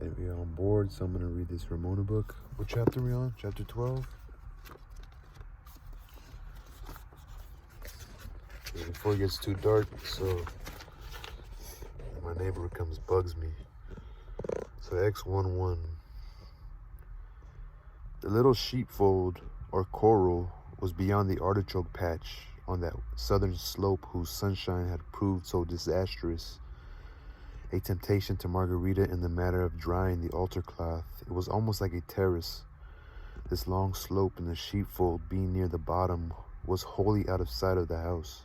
And we're on board, so I'm going to read this Ramona book. What chapter are we on? Chapter 12? Okay, before it gets too dark, so my neighbor bugs me. So X11. The little sheepfold, or coral, was beyond the artichoke patch on that southern slope whose sunshine had proved so disastrous. A temptation to Margarita in the matter of drying the altar cloth. It was almost like a terrace. This long slope in the sheepfold, being near the bottom, was wholly out of sight of the house.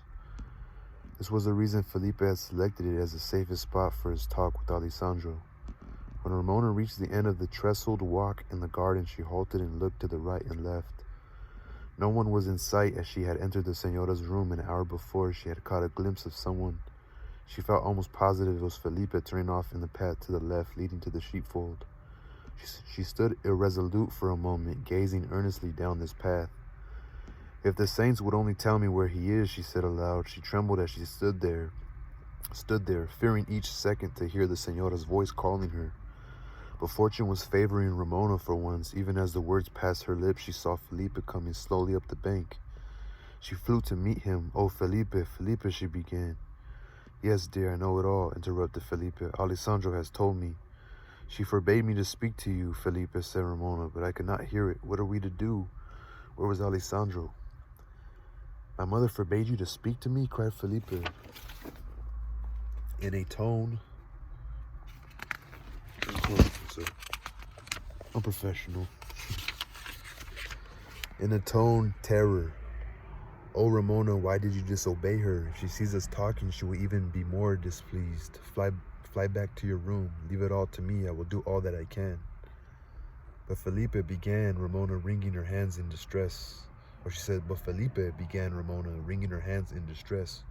This was the reason Felipe had selected it as the safest spot for his talk with Alessandro. When Ramona reached the end of the trestled walk in the garden, she halted and looked to the right and left. No one was in sight as she had entered the Señora's room an hour before. She had caught a glimpse of someone. She felt almost positive it was Felipe turning off in the path to the left leading to the sheepfold. She stood irresolute for a moment, gazing earnestly down this path. If the saints would only tell me where he is, she said aloud. She trembled as she stood there, fearing each second to hear the Señora's voice calling her. But fortune was favoring Ramona for once. Even as the words passed her lips, she saw Felipe coming slowly up the bank. She flew to meet him. "Oh, Felipe, Felipe," she began. "Yes, dear, I know it all," interrupted Felipe. "Alessandro has told me." "She forbade me to speak to you," Felipe said Ramona, "but I could not hear it. What are we to do? Where was Alessandro?" "My mother forbade you to speak to me?" cried Felipe, in a tone unprofessional. In a tone terror. "Oh, Ramona, why did you disobey her? If she sees us talking, she will even be more displeased. Fly back to your room. Leave it all to me. I will do all that I can." "But Felipe," began Ramona, wringing her hands in distress. "But Felipe," began Ramona, wringing her hands in distress.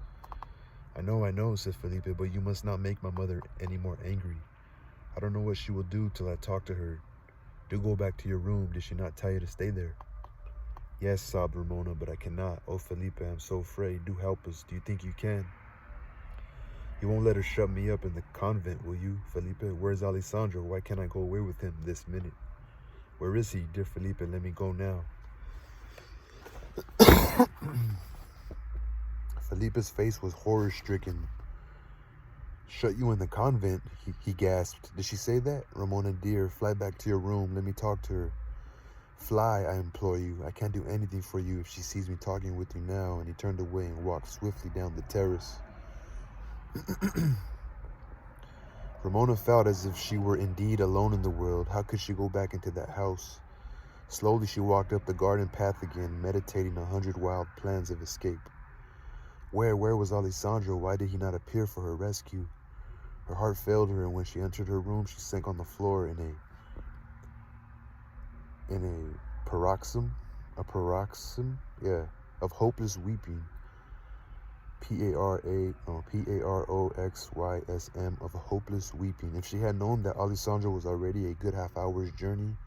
I know," said Felipe, "but you must not make my mother any more angry. I don't know what she will do till I talk to her. Do go back to your room. Did she not tell you to stay there?" "Yes," sobbed Ramona, "but I cannot. Oh, Felipe, I'm so afraid. Do help us. Do you think you can? You won't let her shut me up in the convent, will you, Felipe? Where's Alessandro? Why can't I go away with him this minute? Where is he? Dear Felipe, let me go now." Felipe's face was horror-stricken. "Shut you in the convent?" he gasped. "Did she say that? Ramona, dear, fly back to your room. Let me talk to her. Fly, I implore you. I can't do anything for you if she sees me talking with you now." And he turned away and walked swiftly down the terrace. Ramona felt as if she were indeed alone in the world. How could she go back into that house? Slowly she walked up the garden path again, meditating 100 wild plans of escape. Where was Alessandro? Why did he not appear for her rescue? Her heart failed her, and when she entered her room, she sank on the floor in a paroxysm of hopeless weeping. Paroxysm of hopeless weeping. If she had known that Alessandro was already a good half-hour's journey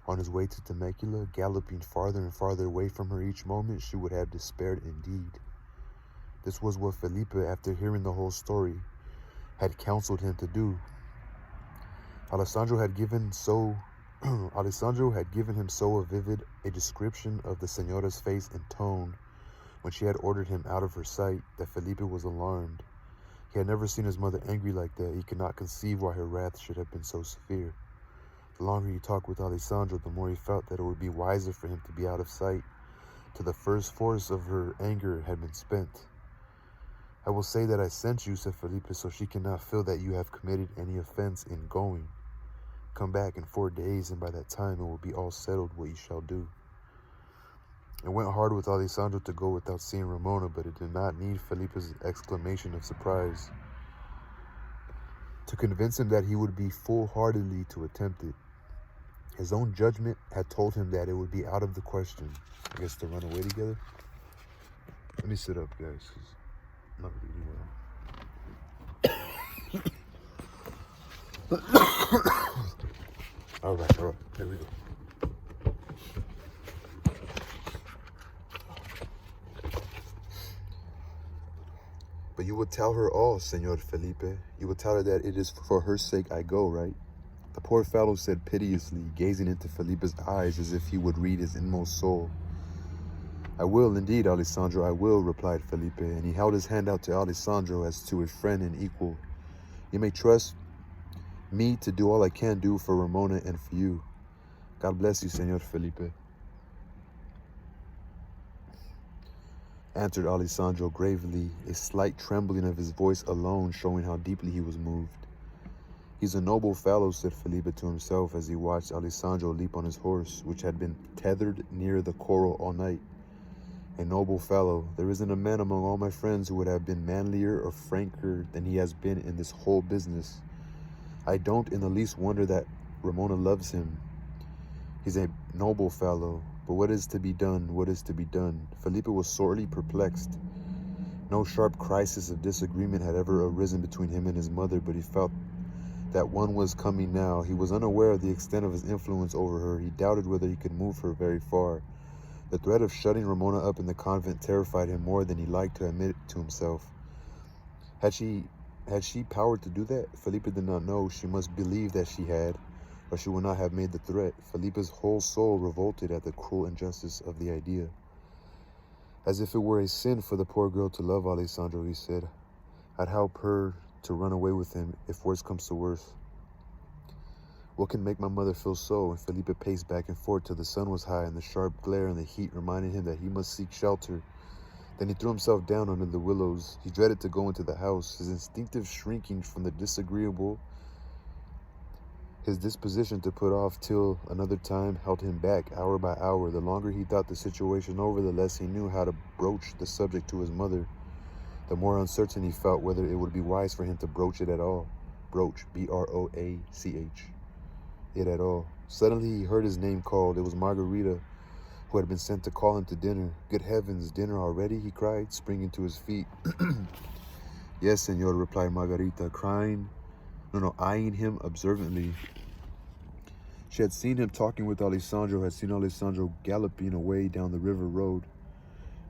on his way to Temecula, galloping farther and farther away from her each moment, she would have despaired indeed. This was what Felipe, after hearing the whole story, had counseled him to do. Alessandro had given him so vivid a description of the Señora's face and tone when she had ordered him out of her sight that Felipe was alarmed. He had never seen his mother angry like that. He could not conceive why her wrath should have been so severe. The longer he talked with Alessandro, the more he felt that it would be wiser for him to be out of sight till the first force of her anger had been spent. "I will say that I sent you," said Felipe, "so she cannot feel that you have committed any offense in going. Come back in 4 days, and by that time it will be all settled what you shall do." It went hard with Alessandro to go without seeing Ramona, but it did not need Felipe's exclamation of surprise to convince him that he would be foolhardily to attempt it. His own judgment had told him that it would be out of the question, I guess, to run away together. Let me sit up, guys, because I'm not reading well. All right, here we go. "But you will tell her all, Señor Felipe. You will tell her that it is for her sake I go, right? The poor fellow said piteously, gazing into Felipe's eyes as if he would read his inmost soul. "I will indeed, Alessandro, I will," replied Felipe, and he held his hand out to Alessandro as to a friend and equal. "You may trust me to do all I can do for Ramona and for you. God bless you, Senor Felipe," answered Alessandro gravely, a slight trembling of his voice alone showing how deeply he was moved. "He's a noble fellow," said Felipe to himself as he watched Alessandro leap on his horse, which had been tethered near the corral all night. "A noble fellow. There isn't a man among all my friends who would have been manlier or franker than he has been in this whole business. I don't in the least wonder that Ramona loves him. He's a noble fellow. But what is to be done? What is to be done?" Felipe was sorely perplexed. No sharp crisis of disagreement had ever arisen between him and his mother, but he felt that one was coming now. He was unaware of the extent of his influence over her. He doubted whether he could move her very far. The threat of shutting Ramona up in the convent terrified him more than he liked to admit to himself. Had she power to do that? Felipe did not know. She must believe that she had, or she would not have made the threat. Felipe's whole soul revolted at the cruel injustice of the idea. As if it were a sin for the poor girl to love Alessandro, he said, "I'd help her to run away with him if worse comes to worse. What can make my mother feel so?" And Felipe paced back and forth till the sun was high and the sharp glare and the heat reminded him that he must seek shelter. Then he threw himself down under the willows. He dreaded to go into the house. His instinctive shrinking from the disagreeable, his disposition to put off till another time, held him back hour by hour. The longer he thought the situation over, the less he knew how to broach the subject to his mother. The more uncertain he felt whether it would be wise for him to broach it at all. Broach, B-R-O-A-C-H. It at all. Suddenly he heard his name called. It was Margarita, who had been sent to call him to dinner. "Good heavens, dinner already?" he cried, springing to his feet. "Yes, senor," replied Margarita, eyeing him observantly. She had seen him talking with Alessandro, had seen Alessandro galloping away down the river road.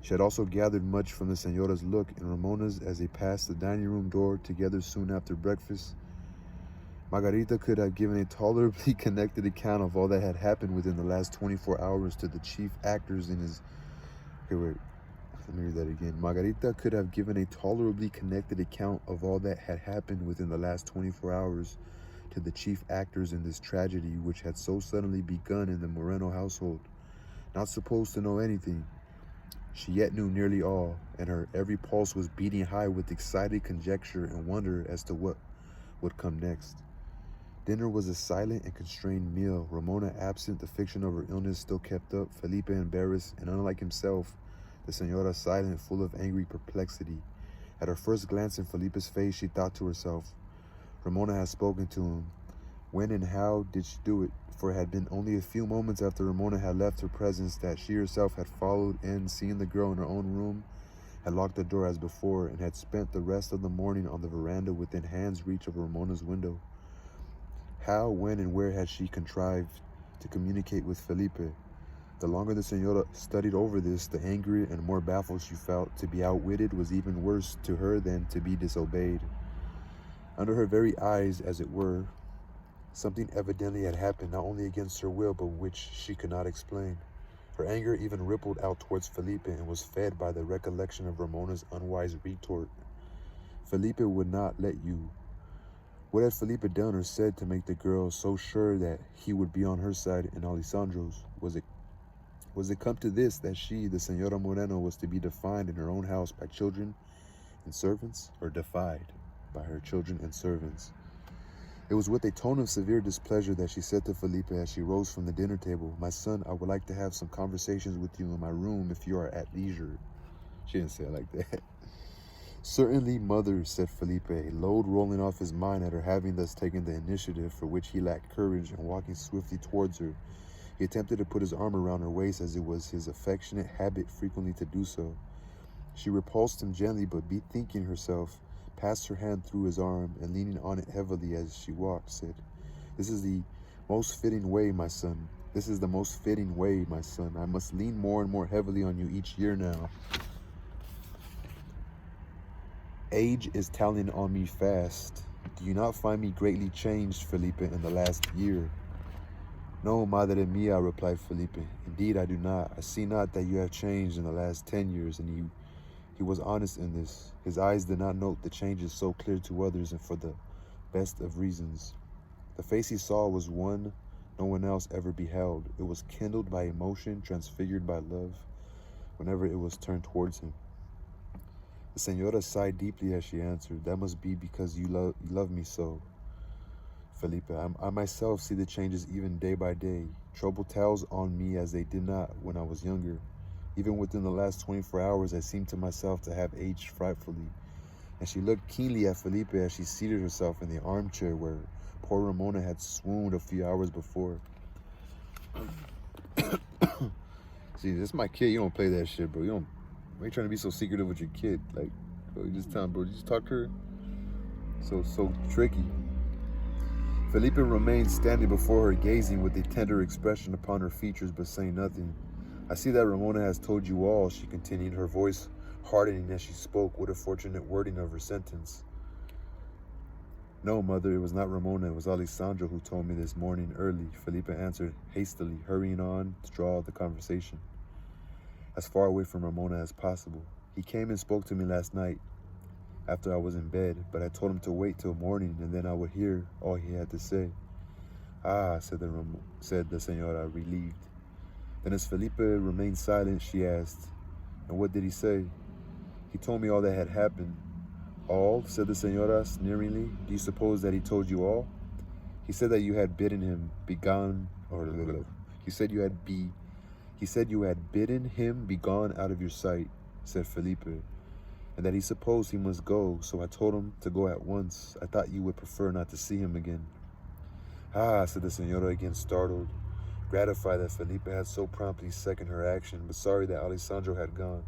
She had also gathered much from the Señora's look and Ramona's as they passed the dining room door together soon after breakfast. Margarita could have given a tolerably connected account of all that had happened within the last 24 hours to the chief actors in his... Let me read that again. Margarita could have given a tolerably connected account of all that had happened within the last 24 hours to the chief actors in this tragedy which had so suddenly begun in the Moreno household. Not supposed to know anything, she yet knew nearly all, and her every pulse was beating high with excited conjecture and wonder as to what would come next. Dinner was a silent and constrained meal. Ramona absent, the fiction of her illness still kept up, Felipe embarrassed, and unlike himself, the Señora silent, full of angry perplexity. At her first glance in Felipe's face, she thought to herself, Ramona had spoken to him. When and how did she do it? For it had been only a few moments after Ramona had left her presence that she herself had followed in, seen the girl in her own room, had locked the door as before, and had spent the rest of the morning on the veranda within hand's reach of Ramona's window. How, when, and where had she contrived to communicate with Felipe? The longer the Señora studied over this, the angrier and more baffled she felt. To be outwitted was even worse to her than to be disobeyed. Under her very eyes, as it were, something evidently had happened, not only against her will, but which she could not explain. Her anger even rippled out towards Felipe and was fed by the recollection of Ramona's unwise retort. Felipe would not let you. What had Felipe done or said to make the girl so sure that he would be on her side and Alessandro's? Was it come to this, that she, the Señora Moreno, was to be defined in her own house by children and servants, or defied by her children and servants? It was with a tone of severe displeasure that she said to Felipe as she rose from the dinner table, "My son, I would like to have some conversations with you in my room if you are at leisure." She didn't say it like that. "Certainly, mother," said Felipe, a load rolling off his mind at her having thus taken the initiative for which he lacked courage, and walking swiftly towards her. He attempted to put his arm around her waist as it was his affectionate habit frequently to do so. She repulsed him gently, but bethinking herself, passed her hand through his arm, and leaning on it heavily as she walked, said, "This is the most fitting way, my son. This is the most fitting way, my son. I must lean more and more heavily on you each year now. Age is telling on me fast. Do you not find me greatly changed, Felipe, in the last year? No, madre mia, replied Felipe. Indeed, I do not. I see not that you have changed in the last 10 years, and he was honest in this. His eyes did not note the changes so clear to others, and for the best of reasons. The face he saw was one no one else ever beheld. It was kindled by emotion, transfigured by love, whenever it was turned towards him. The señora sighed deeply as she answered, That must be because you love me so, Felipe. I myself see the changes even day by day. Trouble tells on me as they did not when I was younger. Even within the last 24 hours, I seemed to myself to have aged frightfully. And she looked keenly at Felipe as she seated herself in the armchair where poor Ramona had swooned a few hours before. See, this is my kid. You don't play that shit, bro. You ain't trying to be so secretive with your kid. Like, bro, you just tell him, bro, you just talk to her. So tricky. Felipe remained standing before her, gazing with a tender expression upon her features, but saying nothing. I see that Ramona has told you all, she continued, her voice hardening as she spoke. What a fortunate wording of her sentence. No, mother, it was not Ramona, it was Alessandro who told me this morning early, Felipe answered hastily, hurrying on to draw the conversation as far away from Ramona as possible. He came and spoke to me last night after I was in bed, but I told him to wait till morning and then I would hear all he had to say. Ah, said the señora, relieved. Then as Felipe remained silent, she asked, and what did he say? He told me all that had happened. All, said the señora sneeringly. Do you suppose that he told you all? He said that you had bidden him begone, he said you had bidden him begone out of your sight, said Felipe, and that he supposed he must go, so I told him to go at once. I thought you would prefer not to see him again. Ah, said the señora again, startled, gratified that Felipe had so promptly seconded her action, but sorry that Alessandro had gone.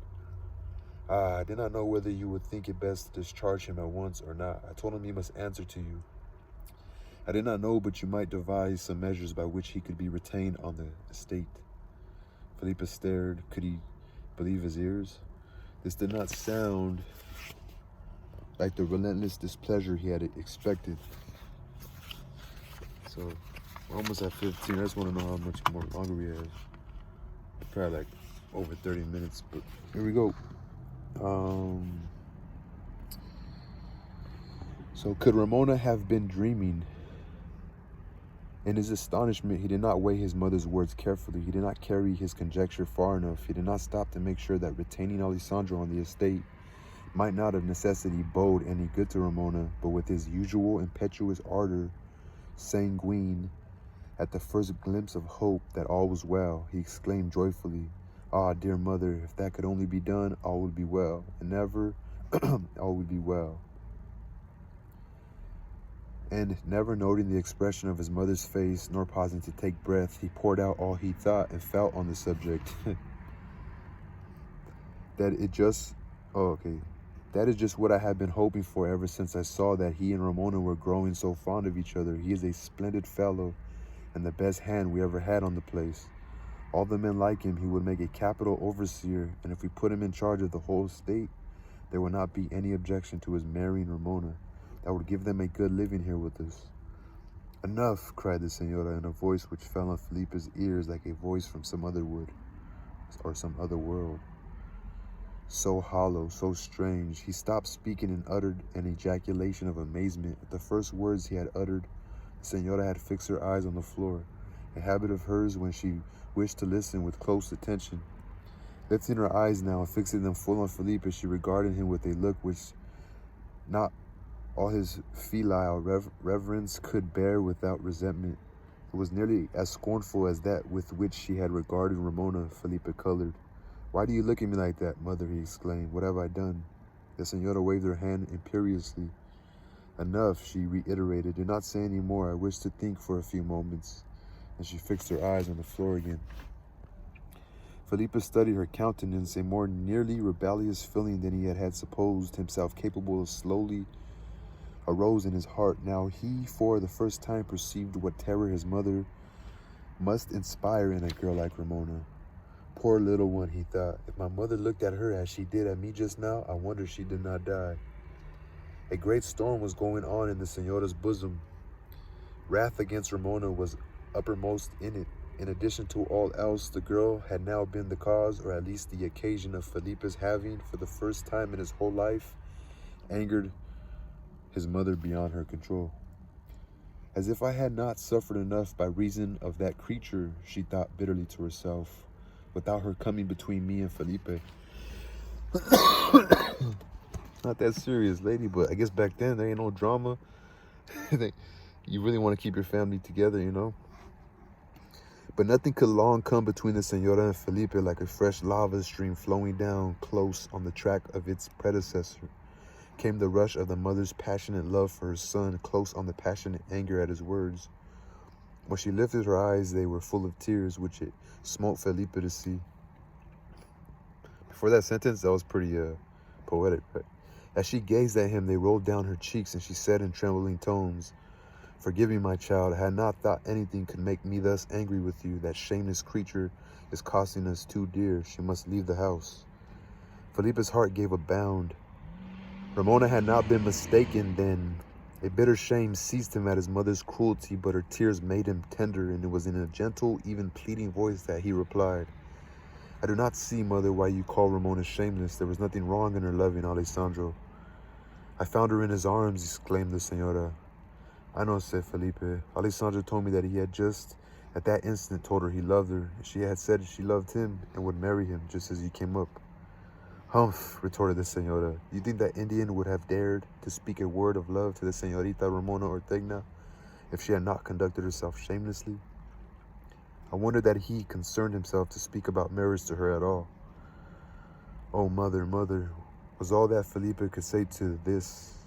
Ah, I did not know whether you would think it best to discharge him at once or not. I told him he must answer to you. I did not know, but you might devise some measures by which he could be retained on the estate. Felipe stared. Could he believe his ears? This did not sound like the relentless displeasure he had expected. So, we're almost at 15. I just want to know how much more longer we have. Probably like over 30 minutes, but here we go. So could Ramona have been dreaming? In his astonishment, he did not weigh his mother's words carefully. He did not carry his conjecture far enough. He did not stop to make sure that retaining Alessandro on the estate might not of necessity bode any good to Ramona, but with his usual impetuous ardor, sanguine, at the first glimpse of hope that all was well, he exclaimed joyfully, Ah, dear mother, if that could only be done, all would be well, and never all would be well. And never noting the expression of his mother's face, nor pausing to take breath, he poured out all he thought and felt on the subject. That is just what I have been hoping for ever since I saw that he and Ramona were growing so fond of each other. He is a splendid fellow, and the best hand we ever had on the place. All the men like him. He would make a capital overseer, and if we put him in charge of the whole state, there would not be any objection to his marrying Ramona. That would give them a good living here with us. Enough, cried the señora in a voice which fell on Felipe's ears like a voice from some other wood, or some other world. So hollow, so strange. He stopped speaking and uttered an ejaculation of amazement. At the first words he had uttered, the señora had fixed her eyes on the floor, a habit of hers when she wished to listen with close attention. Lifting her eyes now and fixing them full on Felipe, she regarded him with a look which not all his filial reverence could bear without resentment. It was nearly as scornful as that with which she had regarded Ramona. Felipe colored. Why do you look at me like that, mother? He exclaimed. What have I done? The señora waved her hand imperiously. Enough, she reiterated. Do not say any more. I wish to think for a few moments. And she fixed her eyes on the floor again. Felipe studied her countenance. A more nearly rebellious feeling than he had supposed himself capable of slowly arose in his heart. Now he, for the first time, perceived what terror his mother must inspire in a girl like Ramona. Poor little one, he thought. If my mother looked at her as she did at me just now, I wonder she did not die. A great storm was going on in the Señora's bosom. Wrath against Ramona was uppermost in it. In addition to all else, the girl had now been the cause, or at least the occasion, of Felipe's having, for the first time in his whole life, angered his mother beyond her control. As if I had not suffered enough by reason of that creature, she thought bitterly to herself, without her coming between me and Felipe. Not that serious, lady, but I guess back then there ain't no drama. You really want to keep your family together, you know? But nothing could long come between the Señora and Felipe like a fresh lava stream flowing down close on the track of its predecessor. Came the rush of the mother's passionate love for her son, close on the passionate anger at his words. When she lifted her eyes, they were full of tears, which it smote Felipe to see. Before that sentence, that was pretty poetic, right? As she gazed at him, they rolled down her cheeks, and she said in trembling tones, "Forgive me, my child. I had not thought anything could make me thus angry with you. That shameless creature is costing us too dear. She must leave the house." Felipe's heart gave a bound. Ramona had not been mistaken then. A bitter shame seized him at his mother's cruelty, but her tears made him tender, and it was in a gentle, even pleading voice that he replied, "I do not see, mother, why you call Ramona shameless. There was nothing wrong in her loving Alessandro." "I found her in his arms," exclaimed the Señora. "I know," said Felipe. "Alessandro told me that he had just at that instant told her he loved her. She had said she loved him and would marry him just as you came up." "Humph," retorted the Señora. "You think that Indian would have dared to speak a word of love to the Señorita Ramona Ortegna if she had not conducted herself shamelessly? I wonder that he concerned himself to speak about marriage to her at all." "Oh, mother, mother," was all that Felipe could say to this.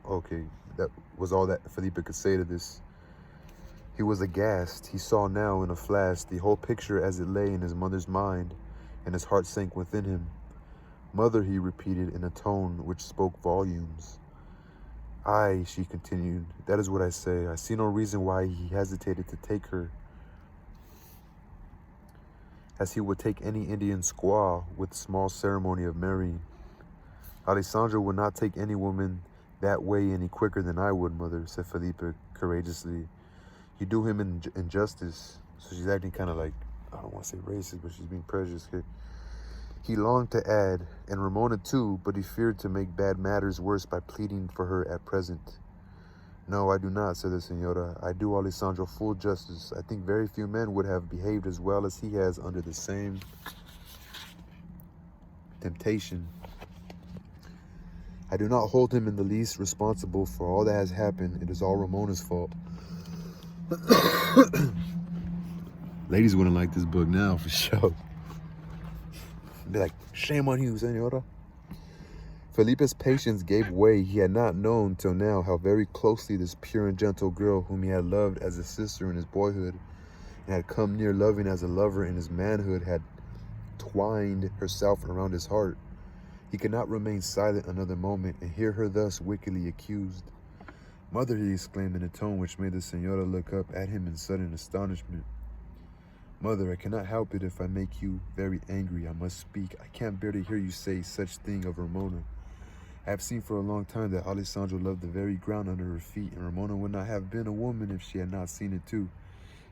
Okay, that was all that Felipe could say to this. He was aghast. He saw now in a flash the whole picture as it lay in his mother's mind, and his heart sank within him. "Mother," he repeated in a tone which spoke volumes. "Aye," she continued, "that is what I say. I see no reason why he hesitated to take her as he would take any Indian squaw with small ceremony of marrying. Alessandro would not take any woman that way any quicker than I would, mother," said Felipe courageously. "You do him injustice." So she's acting kind of like, I don't want to say racist, but she's being prejudiced here. He longed to add, "and Ramona too," but he feared to make bad matters worse by pleading for her at present. "No, I do not," said the Señora. "I do Alessandro full justice. I think very few men would have behaved as well as he has under the same temptation. I do not hold him in the least responsible for all that has happened. It is all Ramona's fault." Ladies wouldn't like this book now, for sure. Be like, "Shame on you, Señora." Felipe's patience gave way. He had not known till now how very closely this pure and gentle girl, whom he had loved as a sister in his boyhood, and had come near loving as a lover in his manhood, had twined herself around his heart. He could not remain silent another moment and hear her thus wickedly accused. "Mother," he exclaimed in a tone which made the Señora look up at him in sudden astonishment. "Mother, I cannot help it if I make you very angry. I must speak. I can't bear to hear you say such thing of Ramona. I have seen for a long time that Alessandro loved the very ground under her feet, and Ramona would not have been a woman if she had not seen it too.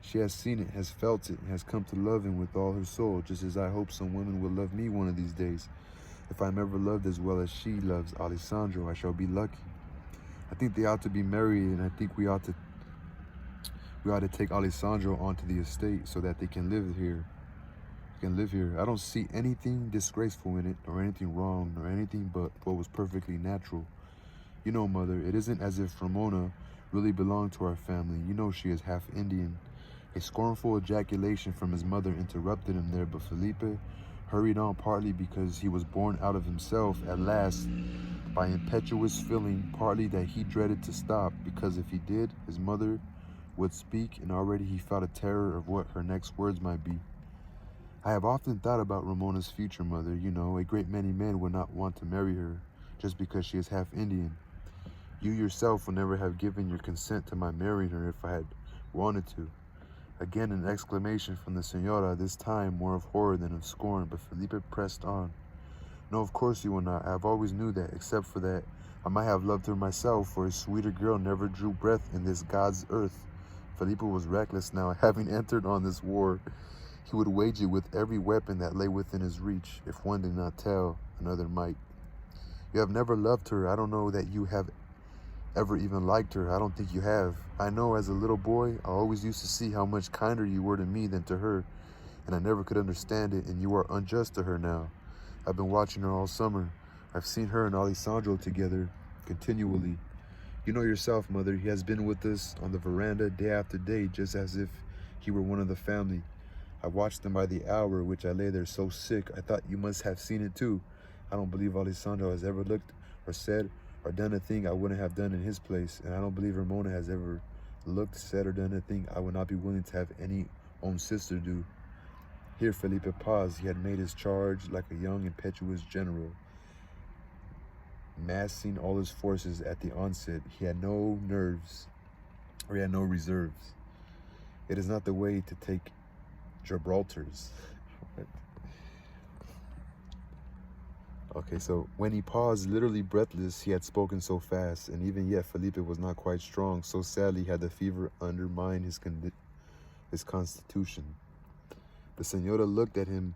She has seen it, has felt it, and has come to love him with all her soul, just as I hope some women will love me one of these days. If I am ever loved as well as she loves Alessandro, I shall be lucky. I think they ought to be married, and I think we ought to take Alessandro onto the estate so that they can live here. I don't see anything disgraceful in it, or anything wrong, or anything but what was perfectly natural. You know, mother, it isn't as if Ramona really belonged to our family. You know she is half Indian." A scornful ejaculation from his mother interrupted him there, but Felipe hurried on, partly because he was born out of himself at last by impetuous feeling, partly that he dreaded to stop, because if he did, his mother would speak, and already he felt a terror of what her next words might be. "I have often thought about Ramona's future, mother. You know, a great many men would not want to marry her just because she is half Indian. You yourself would never have given your consent to my marrying her if I had wanted to." Again an exclamation from the Señora, this time more of horror than of scorn, but Felipe pressed on. "No, of course you will not. I have always knew that. Except for that, I might have loved her myself, for a sweeter girl never drew breath in this God's earth. Felipe was reckless now. Having entered on this war, he would wage it with every weapon that lay within his reach. If one did not tell, another might. You have never loved her. I don't know that you have ever even liked her. I don't think you have. I know as a little boy, I always used to see how much kinder you were to me than to her, and I never could understand it, and you are unjust to her now. I've been watching her all summer. I've seen her and Alessandro together continually. You know yourself, Mother, he has been with us on the veranda day after day, just as if he were one of the family. I watched him by the hour, which I lay there so sick. I thought you must have seen it too. I don't believe Alessandro has ever looked or said or done a thing I wouldn't have done in his place. And I don't believe Ramona has ever looked, said, or done a thing I would not be willing to have any own sister do. Here Felipe paused. He had made his charge like a young, impetuous general, massing all his forces at the onset. He had no nerves, or he had no reserves. It is not the way to take Gibraltar's. Okay, so when he paused, literally breathless, he had spoken so fast, and even yet Felipe was not quite strong. So sadly had the fever undermined his constitution. The senora looked at him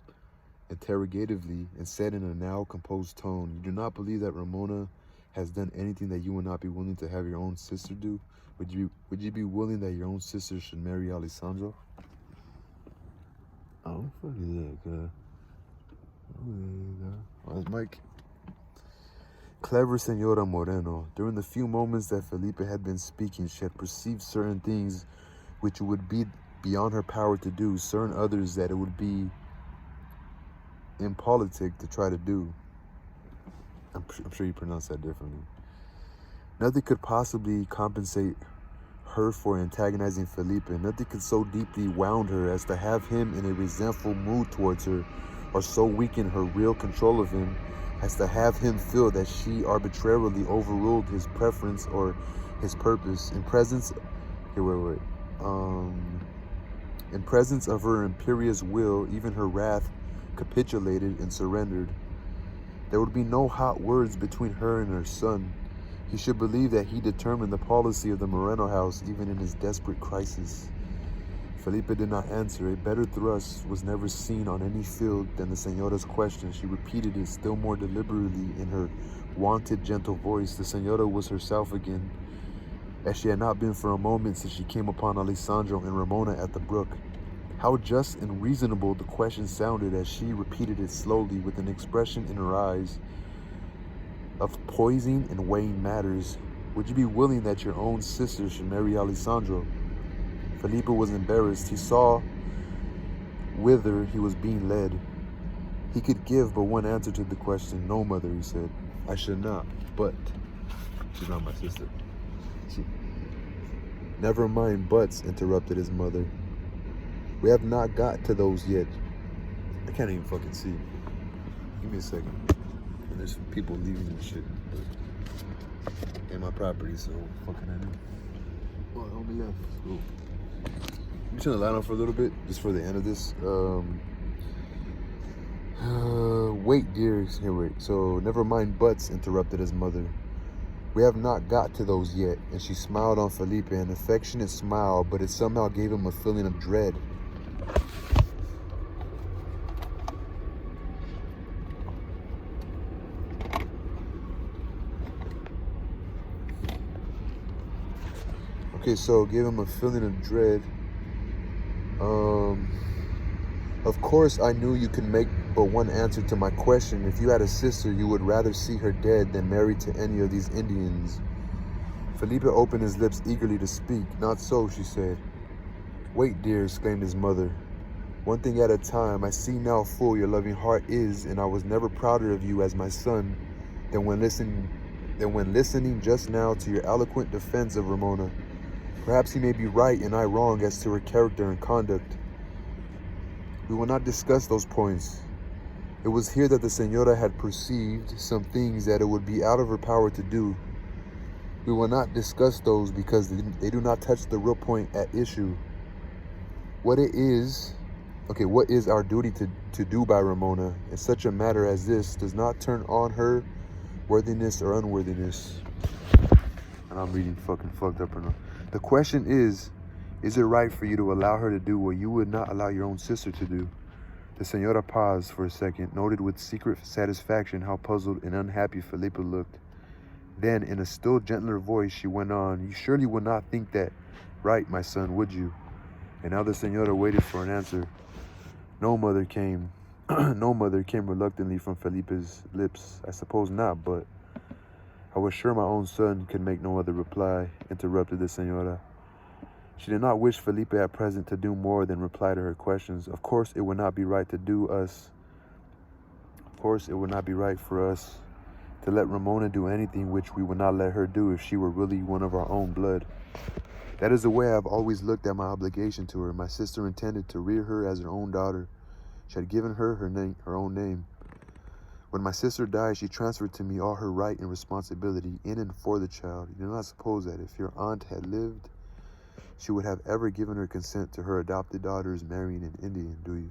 interrogatively and said in a now composed tone, "You do not believe that Ramona has done anything that you would not be willing to have your own sister do? Would you be willing that your own sister should marry Alessandro?" Oh, fuck is that, Where's Mike? Clever Senora Moreno. During the few moments that Felipe had been speaking, she had perceived certain things which it would be beyond her power to do, certain others that it would be impolitic to try to do. I'm sure you pronounce that differently. Nothing could possibly compensate her for antagonizing Felipe. Nothing could so deeply wound her as to have him in a resentful mood towards her, or so weaken her real control of him as to have him feel that she arbitrarily overruled his preference or his purpose. In presence of her imperious will, even her wrath capitulated and surrendered. There would be no hot words between her and her son. He should believe that he determined the policy of the Moreno house even in his desperate crisis. Felipe did not answer. A better thrust was never seen on any field than the Senora's question. She repeated it still more deliberately in her wonted gentle voice. The Senora was herself again, as she had not been for a moment since she came upon Alessandro and Ramona at the brook. How just and reasonable the question sounded as she repeated it slowly with an expression in her eyes of poising and weighing matters. Would you be willing that your own sister should marry Alessandro? Felipe was embarrassed. He saw whither he was being led. He could give but one answer to the question. "No, Mother," he said. "I should not, but she's not my sister." "Never mind buts," interrupted his mother. "We have not got to those yet." I can't even fucking see. Give me a second. And there's people leaving and shit in my property, so what can I do? Well, help me left. Cool. I'm just gonna lie down for a little bit, just for the end of this. Wait, dear. Here, wait. So, never mind buts, interrupted his mother. "We have not got to those yet." And she smiled on Felipe, an affectionate smile, but it somehow gave him a feeling of dread. Okay, so it gave him a feeling of dread. Of course, I knew you could make but one answer to my question. If you had a sister, you would rather see her dead than married to any of these Indians. Felipe opened his lips eagerly to speak. "Not so," she said. "Wait, dear," exclaimed his mother. "One thing at a time. I see now full your loving heart is, and I was never prouder of you as my son than when listening just now to your eloquent defense of Ramona. Perhaps he may be right and I wrong as to her character and conduct. We will not discuss those points. It was here that the Senora had perceived some things that it would be out of her power to do. We will not discuss those because they do not touch the real point at issue. What is our duty to do by Ramona in such a matter as this does not turn on her worthiness or unworthiness. And I'm reading fucking fucked up right now. The question is it right for you to allow her to do what you would not allow your own sister to do? The senora paused for a second, noted with secret satisfaction how puzzled and unhappy Felipe looked. Then, in a still gentler voice, she went on, "You surely would not think that right, my son, would you?" And now the senora waited for an answer. No, mother came. No, mother came reluctantly from Felipe's lips. "I suppose not, but..." "I was sure my own son could make no other reply," interrupted the senora. She did not wish Felipe at present to do more than reply to her questions. Of course, it would not be right for us to let Ramona do anything which we would not let her do if she were really one of our own blood. That is the way I have always looked at my obligation to her. My sister intended to rear her as her own daughter. She had given her her own name. When my sister died, she transferred to me all her right and responsibility in and for the child. You do not suppose that if your aunt had lived, she would have ever given her consent to her adopted daughters marrying an Indian, do you?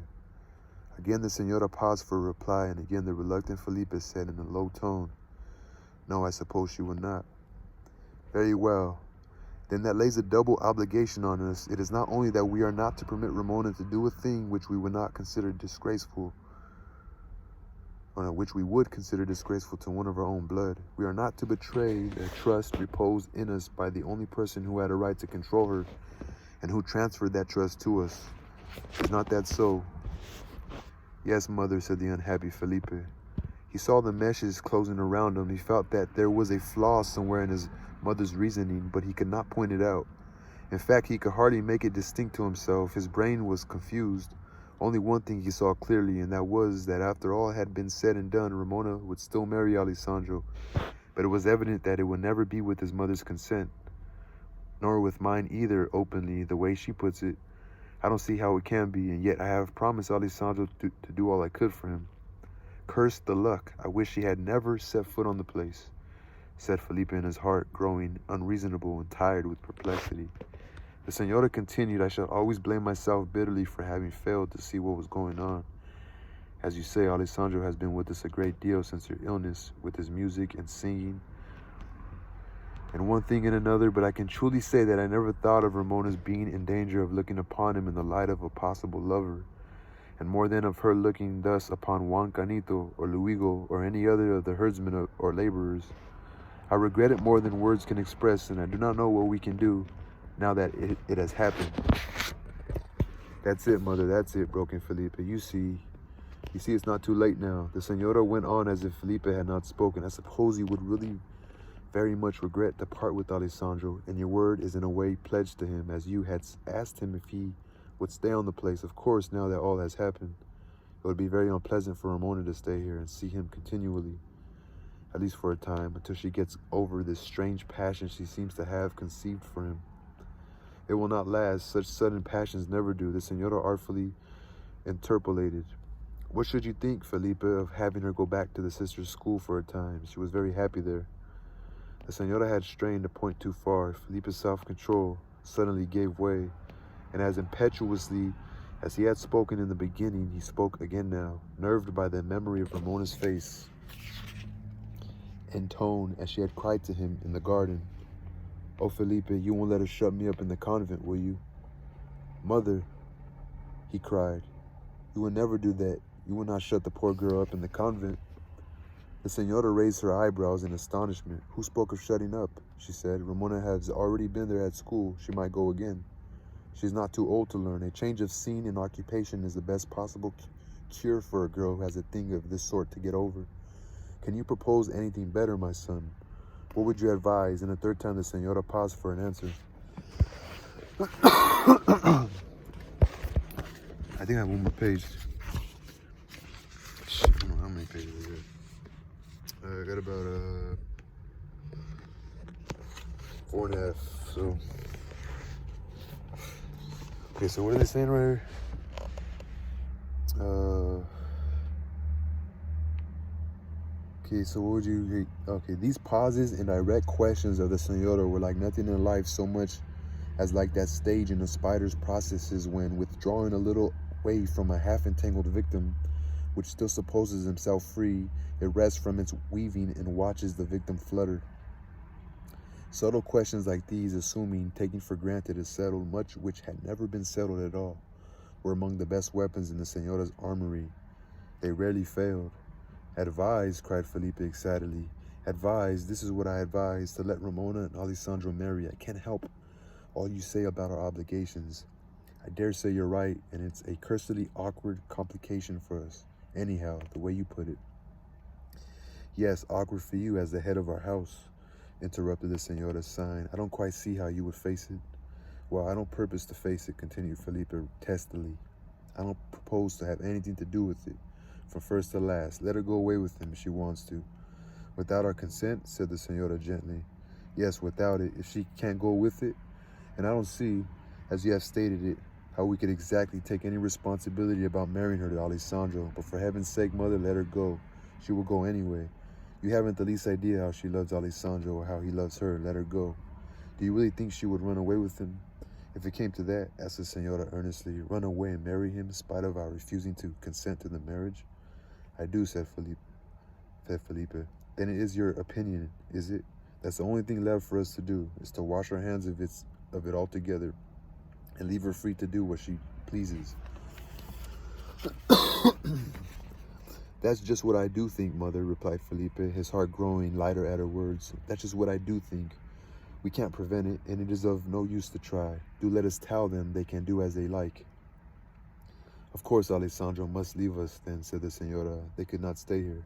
Again the senora paused for a reply, and again the reluctant Felipe said in a low tone, "No, I suppose she would not." "Very well. Then that lays a double obligation on us. It is not only that we are not to permit Ramona to do a thing which we would not consider disgraceful, or which we would consider disgraceful to one of our own blood. We are not to betray the trust reposed in us by the only person who had a right to control her and who transferred that trust to us. Is not that so?" "Yes, mother," said the unhappy Felipe. He saw the meshes closing around him. He felt that there was a flaw somewhere in his mother's reasoning, but he could not point it out. In fact, he could hardly make it distinct to himself. His brain was confused. Only one thing he saw clearly, and that was that after all had been said and done, Ramona would still marry Alessandro. But it was evident that it would never be with his mother's consent, nor with mine either, openly, the way she puts it. I don't see how it can be, and yet I have promised Alessandro to do all I could for him. Curse the luck. I wish he had never set foot on the place, said Felipe in his heart, growing unreasonable and tired with perplexity. The senora continued, "I shall always blame myself bitterly for having failed to see what was going on. As you say, Alessandro has been with us a great deal since her illness, with his music and singing, and one thing and another, but I can truly say that I never thought of Ramona's being in danger of looking upon him in the light of a possible lover, and more than of her looking thus upon Juan Canito or Luigo or any other of the herdsmen or laborers. I regret it more than words can express, and I do not know what we can do now that it has happened." "That's it, mother, that's it," broke in Felipe. You see, it's not too late now." The senora went on as if Felipe had not spoken. "I suppose you would really very much regret to part with Alessandro, and your word is in a way pledged to him, as you had asked him if he would stay on the place. Of course, now that all has happened, it would be very unpleasant for Ramona to stay here and see him continually, at least for a time, until she gets over this strange passion she seems to have conceived for him. It will not last. Such sudden passions never do," the senora artfully interpolated. "What should you think, Felipe, of having her go back to the sister's school for a time? She was very happy there." The senora had strained a point too far. Felipe's self-control suddenly gave way, and as impetuously as he had spoken in the beginning, he spoke again now, nerved by the memory of Ramona's face and tone as she had cried to him in the garden. "Oh, Felipe, you won't let her shut me up in the convent, will you?" "Mother," he cried, "you would never do that. You would not shut the poor girl up in the convent." The senora raised her eyebrows in astonishment. "Who spoke of shutting up?" she said. "Ramona has already been there at school. She might go again. She's not too old to learn. A change of scene and occupation is the best possible cure for a girl who has a thing of this sort to get over. Can you propose anything better, my son? What would you advise?" And a third time the senora paused for an answer. I think I have one more page. Shit, I don't know how many pages I got. I got about 4.5. So, okay. So what are they saying right here? Okay, so what would you... Okay, these pauses and direct questions of the senora were like nothing in life so much as like that stage in a spider's processes when, withdrawing a little way from a half-entangled victim, which still supposes himself free, it rests from its weaving and watches the victim flutter. Subtle questions like these, assuming, taking for granted, is settled, much which had never been settled at all, were among the best weapons in the Señora's armory. They rarely failed. Advise, cried Felipe excitedly. Advise, this is what I advise, to let Ramona and Alessandro marry. I can't help all you say about our obligations. I dare say you're right, and it's a cursedly awkward complication for us. Anyhow, the way you put it. Yes, awkward for you as the head of our house, interrupted the Señora, sighing. I don't quite see how you would face it. Well, I don't purpose to face it, continued Felipe testily. I don't propose to have anything to do with it, from first to last. Let her go away with him if she wants to. Without our consent, said the Señora gently. Yes, without it, if she can't go with it. And I don't see, as you have stated it, how we could exactly take any responsibility about marrying her to Alessandro. But for heaven's sake, mother, let her go. She will go anyway. You haven't the least idea how she loves Alessandro or how he loves her. Let her go. Do you really think she would run away with him? If it came to that, asked the Señora earnestly, run away and marry him in spite of our refusing to consent to the marriage? I do, said Felipe. Then it is your opinion, is it? That's the only thing left for us to do, is to wash our hands of it altogether and leave her free to do what she pleases. That's just what I do think, mother, replied Felipe, his heart growing lighter at her words. That's just what I do think. We can't prevent it, and it is of no use to try. Do let us tell them they can do as they like. Of course, Alessandro must leave us then, said the Señora. They could not stay here.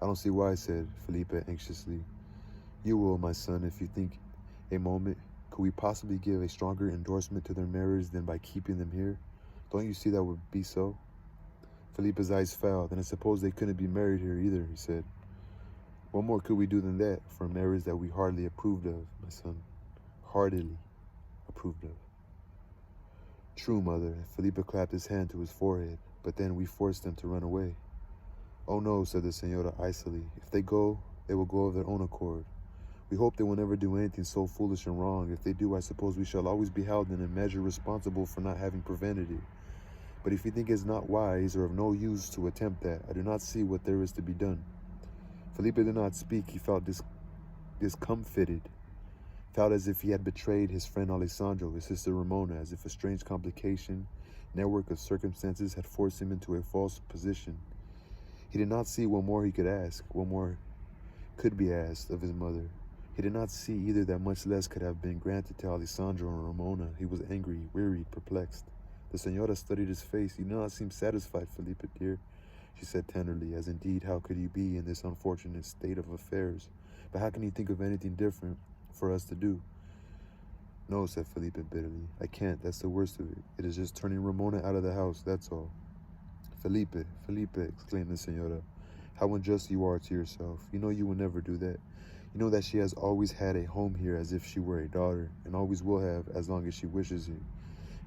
I don't see why, said Felipe anxiously. You will, my son, if you think a moment. Could we possibly give a stronger endorsement to their marriage than by keeping them here? Don't you see that would be so? Felipe's eyes fell. Then I suppose they couldn't be married here either, he said. What more could we do than that for a marriage that we hardly approved of, my son? Heartily approved of. True, mother. Felipe clapped his hand to his forehead. But then we forced them to run away. Oh no, said the Señora icily. If they go, they will go of their own accord. We hope they will never do anything so foolish and wrong. If they do, I suppose we shall always be held in a measure responsible for not having prevented it. But if you think it is not wise or of no use to attempt that, I do not see what there is to be done. Felipe did not speak. He felt discomfited, felt as if he had betrayed his friend Alessandro, his sister Ramona, as if a strange complication, network of circumstances had forced him into a false position. He did not see what more he could ask, what more could be asked of his mother. He did not see either that much less could have been granted to Alessandro and Ramona. He was angry, wearied, perplexed. The Señora studied his face. You do not seem satisfied, Felipe, dear, she said tenderly, as indeed how could you be in this unfortunate state of affairs? But how can you think of anything different for us to do? No, said Felipe bitterly. I can't. That's the worst of it. It is just turning Ramona out of the house, that's all. Felipe, exclaimed the Señora, how unjust you are to yourself. You know you will never do that. You know that she has always had a home here as if she were a daughter, and always will have as long as she wishes it.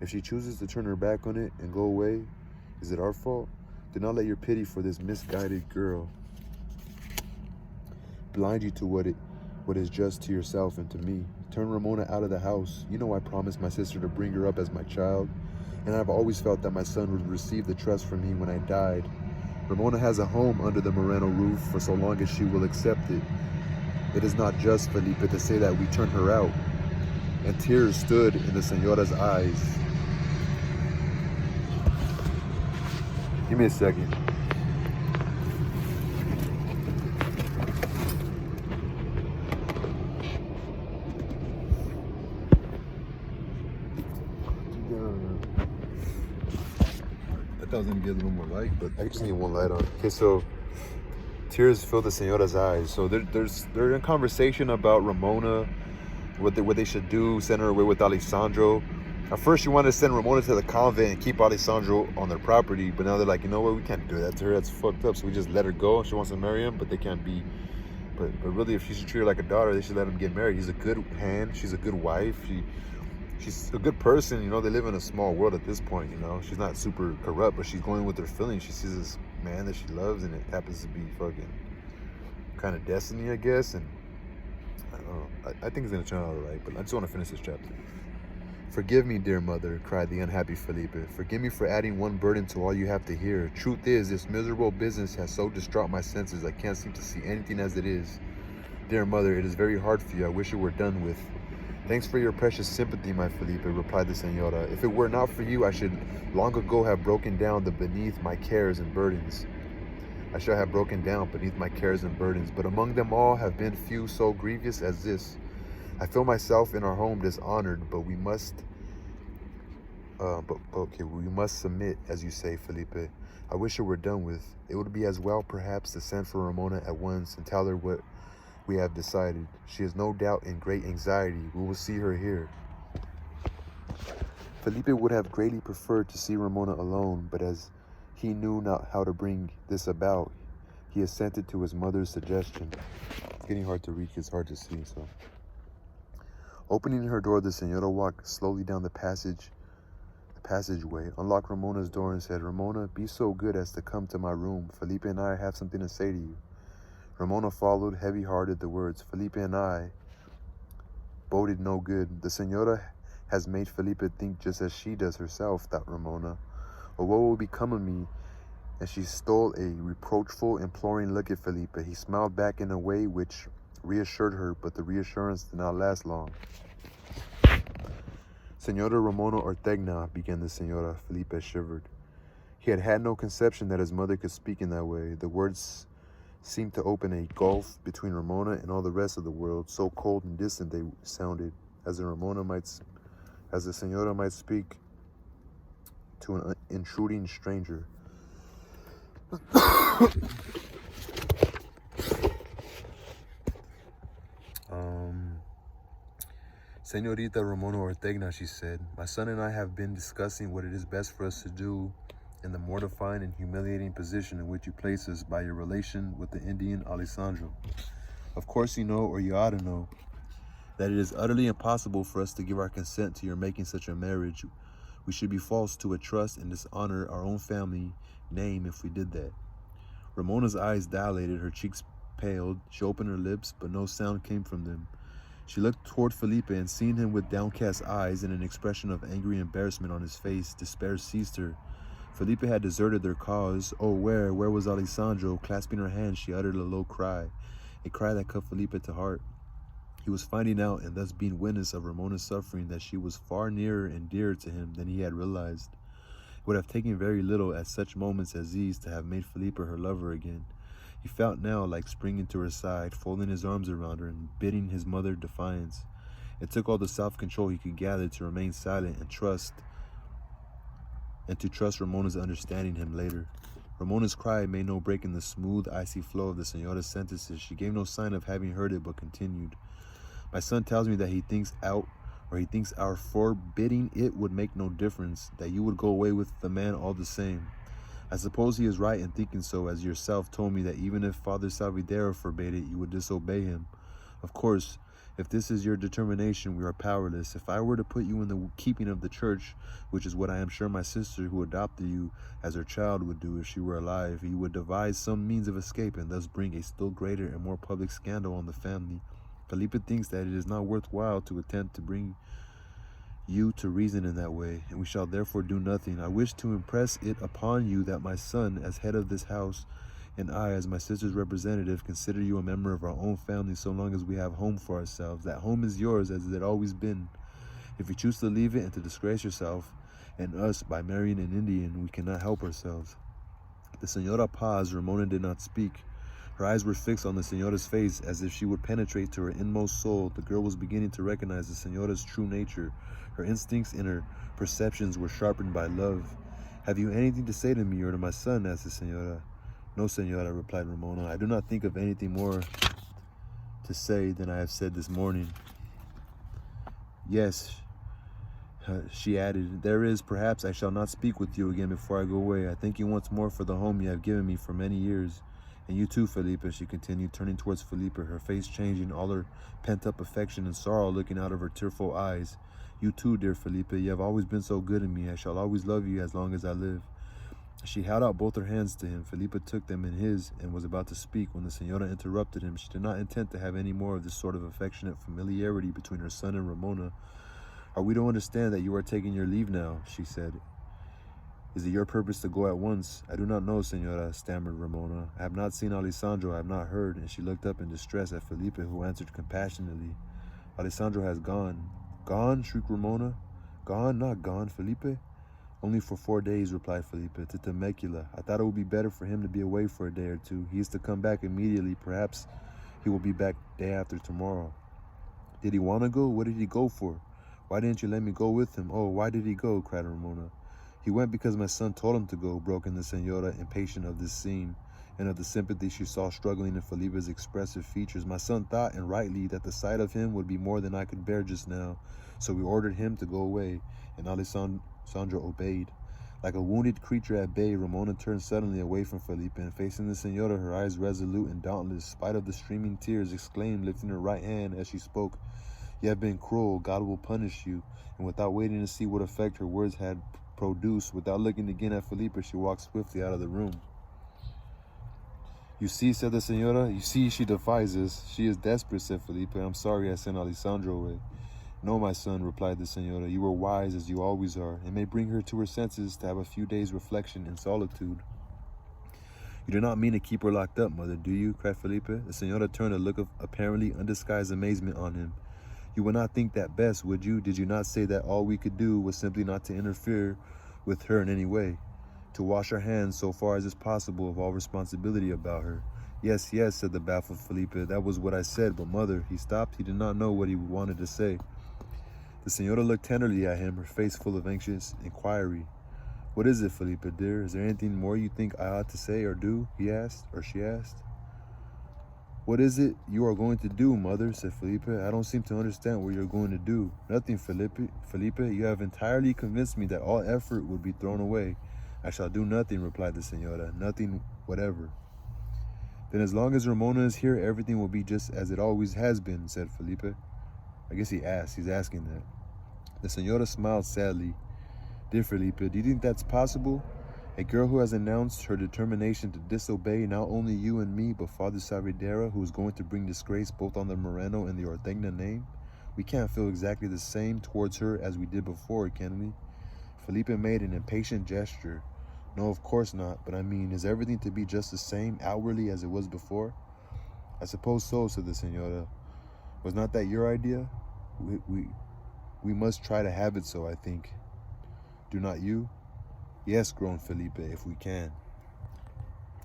If she chooses to turn her back on it and go away, is it our fault? Do not let your pity for this misguided girl blind you to what is just to yourself and to me. Turn Ramona out of the house. You know I promised my sister to bring her up as my child, and I've always felt that my son would receive the trust from me when I died. Ramona has a home under the Moreno roof for so long as she will accept it. It is not just, Felipe, to say that we turn her out. And tears stood in the Señora's eyes. Give me a second. I thought I was gonna get a little more light, but I just need one light on. Okay, so tears fill the Señora's eyes. So they're in conversation about Ramona, what they should do, send her away with Alessandro. At first, she wanted to send Ramona to the convent and keep Alessandro on their property, but now they're like, you know what, we can't do that to her. That's fucked up. So we just let her go. She wants to marry him, but they can't be. But really, if she should treat her like a daughter, they should let him get married. He's a good hand. She's a good wife. She's a good person. You know, they live in a small world at this point. You know, she's not super corrupt, but she's going with her feelings. She sees this man that she loves, and it happens to be fucking kind of destiny, I guess. And I don't know. I think it's gonna turn out all right. But I just want to finish this chapter. Forgive me, dear mother, cried the unhappy Felipe. Forgive me for adding one burden to all you have to hear. Truth is, this miserable business has so distraught my senses I can't seem to see anything as it is. Dear mother, it is very hard for you. I wish it were done with. Thanks for your precious sympathy, my Felipe, replied the senora. If it were not for you, I should long ago have broken down beneath my cares and burdens. I shall have broken down beneath my cares and burdens, but among them all have been few so grievous as this. I feel myself in our home dishonored, but we must submit, as you say, Felipe. I wish it were done with. It would be as well, perhaps, to send for Ramona at once and tell her what we have decided. She is no doubt in great anxiety. We will see her here. Felipe would have greatly preferred to see Ramona alone, but as he knew not how to bring this about, he assented to his mother's suggestion. It's getting hard to read, it's hard to see, so. Opening her door, the senora walked slowly down the passageway, unlocked Ramona's door and said, Ramona, be so good as to come to my room. Felipe and I have something to say to you. Ramona followed, heavy-hearted. The words, Felipe and I, boded no good. The senora has made Felipe think just as she does herself, thought Ramona. Or what will become of me? And she stole a reproachful, imploring look at Felipe. He smiled back in a way which reassured her, but the reassurance did not last long. Senora Ramona Ortegna, began the senora. Felipe shivered. He had had no conception that his mother could speak in that way. The words seemed to open a gulf between Ramona and all the rest of the world, so cold and distant they sounded, as the senora might speak to an intruding stranger. Senorita Ramona Ortegna, she said, my son and I have been discussing what it is best for us to do in the mortifying and humiliating position in which you place us by your relation with the Indian Alessandro. Of course you know, or you ought to know, that it is utterly impossible for us to give our consent to your making such a marriage. We should be false to a trust and dishonor our own family name if we did that. Ramona's eyes dilated, her cheeks paled. She opened her lips, but no sound came from them. She looked toward Felipe, and seeing him with downcast eyes and an expression of angry embarrassment on his face, despair seized her. Felipe had deserted their cause. Oh, where was Alessandro? Clasping her hands, she uttered a low cry, a cry that cut Felipe to heart. He was finding out, and thus being witness of Ramona's suffering, that she was far nearer and dearer to him than he had realized. It would have taken very little at such moments as these to have made Felipe her lover again. He felt now like springing to her side, folding his arms around her and bidding his mother defiance. It took all the self-control he could gather to remain silent and to trust Ramona's understanding him later. Ramona's cry made no break in the smooth, icy flow of the señora's sentences. She gave no sign of having heard it, but continued. My son tells me that he thinks our forbidding it would make no difference, that you would go away with the man all the same. I suppose he is right in thinking so, as yourself told me that even if Father Salvidero forbade it, you would disobey him. Of course, if this is your determination, we are powerless. If I were to put you in the keeping of the church, which is what I am sure my sister who adopted you as her child would do if she were alive, you would devise some means of escape and thus bring a still greater and more public scandal on the family. Felipe thinks that it is not worthwhile to attempt to bring you to reason in that way, and we shall therefore do nothing. I wish to impress it upon you that my son, as head of this house, and I, as my sister's representative, consider you a member of our own family so long as we have home for ourselves. That home is yours, as it always been. If you choose to leave it and to disgrace yourself and us by marrying an Indian, we cannot help ourselves. The senora paused. Ramona did not speak. Her eyes were fixed on the señora's face as if she would penetrate to her inmost soul. The girl was beginning to recognize the señora's true nature. Her instincts and her perceptions were sharpened by love. Have you anything to say to me or to my son? Asked the señora. No, señora, replied Ramona. I do not think of anything more to say than I have said this morning. Yes, she added, there is, perhaps I shall not speak with you again before I go away. I thank you once more for the home you have given me for many years. And you too, Felipe, she continued, turning towards Felipe, her face changing, all her pent-up affection and sorrow looking out of her tearful eyes. You too, dear Felipe, you have always been so good to me. I shall always love you as long as I live. She held out both her hands to him. Felipe took them in his and was about to speak when the señora interrupted him. She did not intend to have any more of this sort of affectionate familiarity between her son and Ramona. We don't understand that you are taking your leave now, she said. Is it your purpose to go at once? I do not know, senora, stammered Ramona. I have not seen Alessandro, I have not heard, and she looked up in distress at Felipe, who answered compassionately. Alessandro has gone. Gone? Shrieked Ramona. Gone? Not gone, Felipe? Only for 4 days, replied Felipe, to Temecula. I thought it would be better for him to be away for a day or two. He is to come back immediately. Perhaps he will be back day after tomorrow. Did he want to go? What did he go for? Why didn't you let me go with him? Oh, why did he go? Cried Ramona. He went because my son told him to go, broke in the senora, impatient of this scene and of the sympathy she saw struggling in Felipe's expressive features. My son thought, and rightly, that the sight of him would be more than I could bear just now, so we ordered him to go away, and Alessandro obeyed. Like a wounded creature at bay, Ramona turned suddenly away from Felipe, and facing the senora, her eyes resolute and dauntless, spite of the streaming tears, exclaimed, lifting her right hand as she spoke, "You have been cruel, God will punish you." And without waiting to see what effect her words had produced, without looking again at Felipe, she walked swiftly out of the room. You see, said the senora, you see, she defies us. She is desperate, said Felipe. I'm sorry I sent Alessandro away. No, my son, replied the senora, you were wise as you always are. It may bring her to her senses to have a few days' reflection in solitude. You do not mean to keep her locked up, mother, do you? Cried Felipe. The senora turned a look of apparently undisguised amazement on him. You would not think that best, would you? Did you not say that all we could do was simply not to interfere with her in any way? To wash our hands so far as is possible of all responsibility about her? Yes, yes, said the baffled Felipe. That was what I said, but mother, he stopped. He did not know what he wanted to say. The senora looked tenderly at him, her face full of anxious inquiry. What is it, Felipe, dear? Is there anything more you think I ought to say or do? He asked, or she asked. What is it you are going to do, mother? Said Felipe. I don't seem to understand what you're going to do. Nothing, Felipe. Felipe, you have entirely convinced me that all effort would be thrown away. I shall do nothing, replied the senora. Nothing whatever. Then as long as Ramona is here, everything will be just as it always has been, said Felipe. I guess he's asking that. The senora smiled sadly. Dear Felipe, do you think that's possible? A girl who has announced her determination to disobey not only you and me, but Father Saavedra, who is going to bring disgrace both on the Moreno and the Ortegna name? We can't feel exactly the same towards her as we did before, can we? Felipe made an impatient gesture. No, of course not, but I mean, is everything to be just the same outwardly as it was before? I suppose so, said the senora. Was not that your idea? We must try to have it so, I think. Do not you? Yes, groaned Felipe, if we can.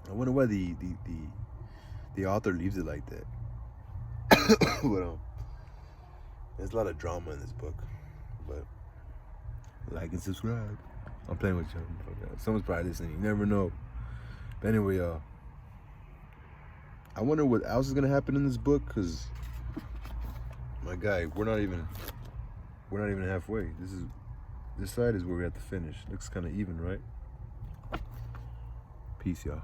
I wonder why the author leaves it like that. But there's a lot of drama in this book. But like and subscribe. I'm playing with you. Someone's probably listening. You never know. But anyway, I wonder what else is gonna happen in this book, because my guy, we're not even halfway. This side is where we have to finish. Looks kind of even, right? Peace, y'all.